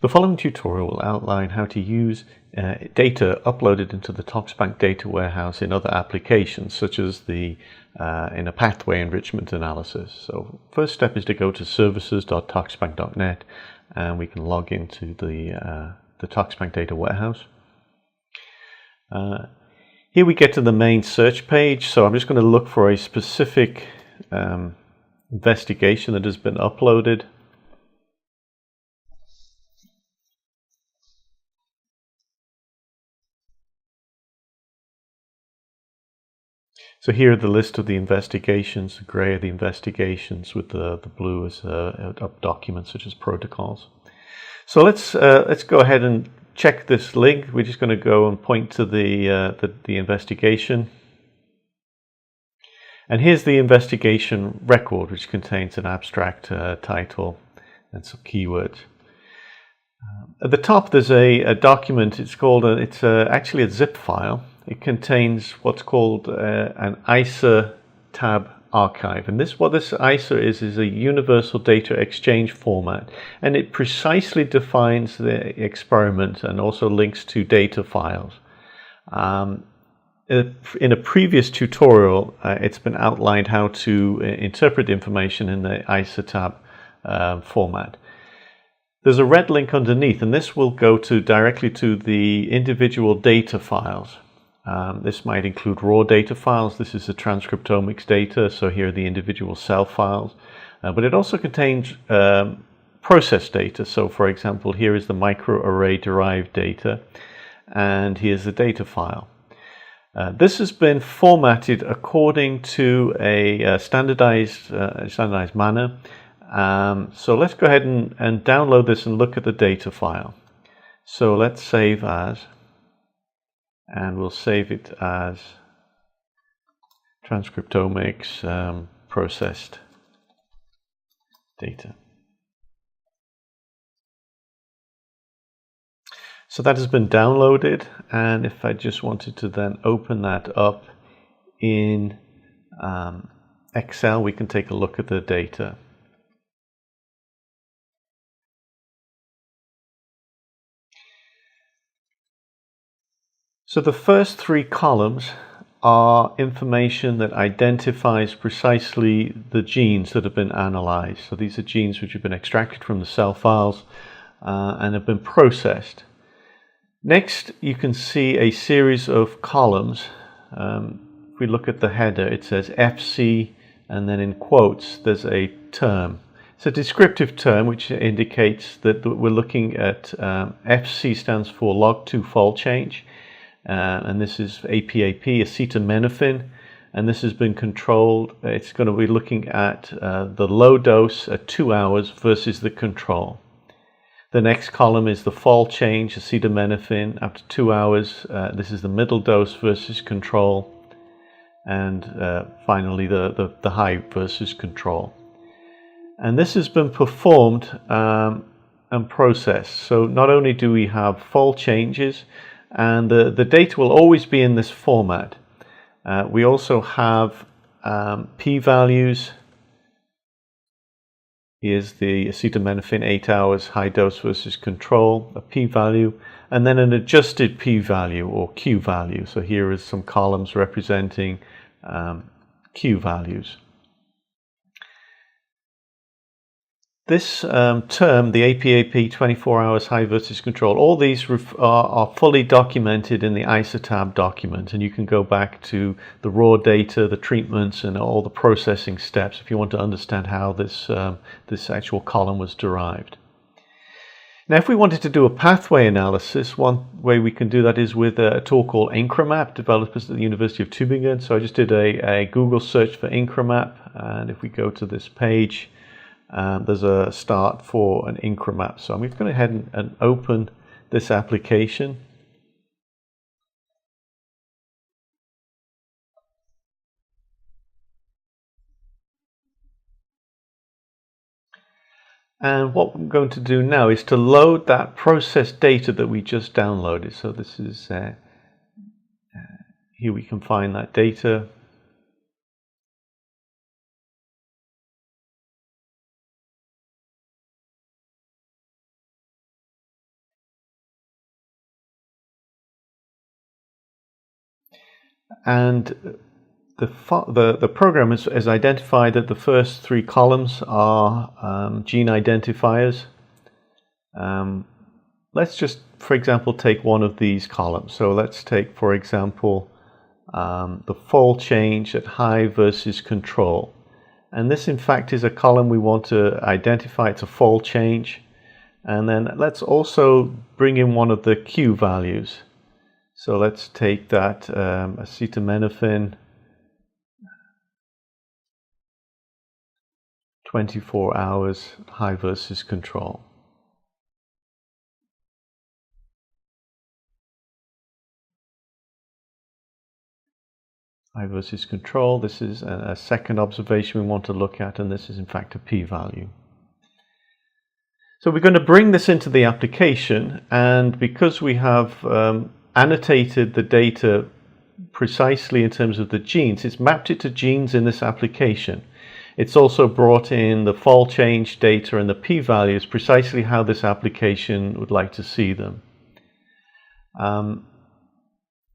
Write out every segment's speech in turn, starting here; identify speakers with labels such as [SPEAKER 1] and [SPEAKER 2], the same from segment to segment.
[SPEAKER 1] The following tutorial will outline how to use data uploaded into the TOXBANK data warehouse in other applications, such as in a pathway enrichment analysis. So first step is to go to services.toxbank.net, and we can log into the TOXBANK data warehouse. Here we get to the main search page, so I'm just going to look for a specific investigation that has been uploaded. So here are the list of the investigations. The grey are the investigations, with the blue as documents such as protocols. So let's go ahead and check this link. We're just going to go and point to the investigation. And here's the investigation record, which contains an abstract title and some keywords. At the top there's a document. It's called actually a zip file. It contains what's called an ISA tab archive, and what this ISA is a universal data exchange format, and it precisely defines the experiment and also links to data files. In a previous tutorial, it's been outlined how to interpret information in the ISA tab format. There's a red link underneath, and this will go directly to the individual data files. This might include raw data files. This is the transcriptomics data, so here are the individual cell files. But it also contains process data. So for example, here is the microarray derived data, and here's the data file. This has been formatted according to a standardized manner. So let's go ahead and download this and look at the data file. So let's save as, and we'll save it as transcriptomics processed data. So that has been downloaded, and if I just wanted to then open that up in Excel, we can take a look at the data. So the first three columns are information that identifies precisely the genes that have been analyzed. So these are genes which have been extracted from the cell files and have been processed. Next, you can see a series of columns. If we look at the header, it says FC, and then in quotes there's a term. It's a descriptive term which indicates that we're looking at FC stands for log2 fold change. And this is APAP, acetaminophen, and this has been controlled. It's going to be looking at the low dose at 2 hours versus the control. The next column is the fold change, acetaminophen, after 2 hours. This is the middle dose versus control. And finally, the high versus control. And this has been performed and processed. So not only do we have fold changes, and the data will always be in this format. We also have p-values. Here's the acetaminophen 8 hours high dose versus control, a p-value, and then an adjusted p-value or q-value. So here is some columns representing q-values. This term, the APAP 24 hours high versus control, all these are fully documented in the ISA tab document, and you can go back to the raw data, the treatments, and all the processing steps if you want to understand how this actual column was derived. Now, if we wanted to do a pathway analysis, one way we can do that is with a tool called Incremap, developed at the University of Tübingen. So I just did a Google search for Incremap, and if we go to this page, there's a start for an Incremap. So I'm going to go ahead and open this application. And what I'm going to do now is to load that processed data that we just downloaded. So this is, here we can find that data. And the program has identified that the first three columns are gene identifiers. Let's just, for example, take one of these columns. So let's take, for example, the fold change at high versus control. And this, in fact, is a column we want to identify. It's a fold change. And then let's also bring in one of the Q values. So let's take that acetaminophen 24 hours high versus control. High versus control. This is a second observation we want to look at, and this is in fact a p-value. So we're going to bring this into the application, and because we have annotated the data precisely in terms of the genes, it's mapped it to genes in this application. It's also brought in the fold change data and the p-values, precisely how this application would like to see them.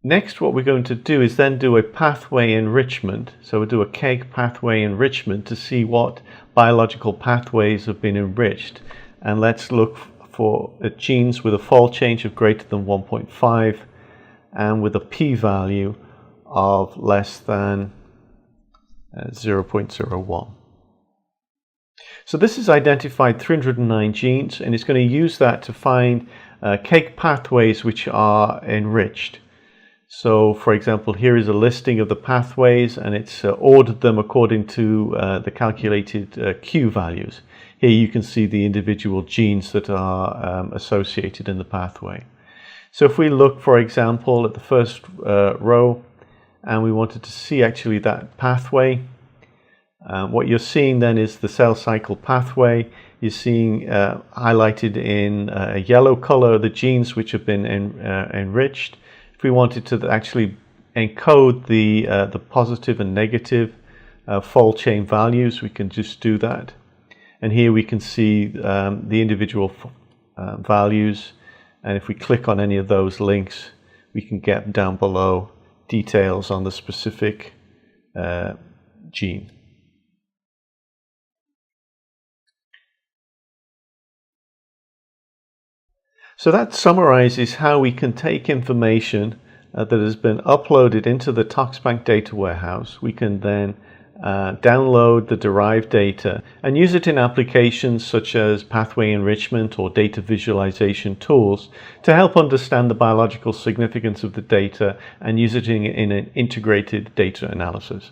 [SPEAKER 1] Next, what we're going to do is then do a pathway enrichment. So we'll do a KEGG pathway enrichment to see what biological pathways have been enriched. And let's look for genes with a fold change of greater than 1.5 and with a p-value of less than 0.01. So this has identified 309 genes, and it's going to use that to find KEGG pathways which are enriched. So, for example, here is a listing of the pathways, and it's ordered them according to the calculated Q values. Here you can see the individual genes that are associated in the pathway. So if we look, for example, at the first row, and we wanted to see actually that pathway, what you're seeing then is the cell cycle pathway. You're seeing highlighted in a yellow color the genes which have been enriched. If we wanted to actually encode the positive and negative fold chain values, we can just do that. And here we can see the individual values, and if we click on any of those links, we can get down below details on the specific gene. So that summarizes how we can take information that has been uploaded into the TOXBANK data warehouse. We can then download the derived data and use it in applications such as pathway enrichment or data visualization tools to help understand the biological significance of the data and use it in an integrated data analysis.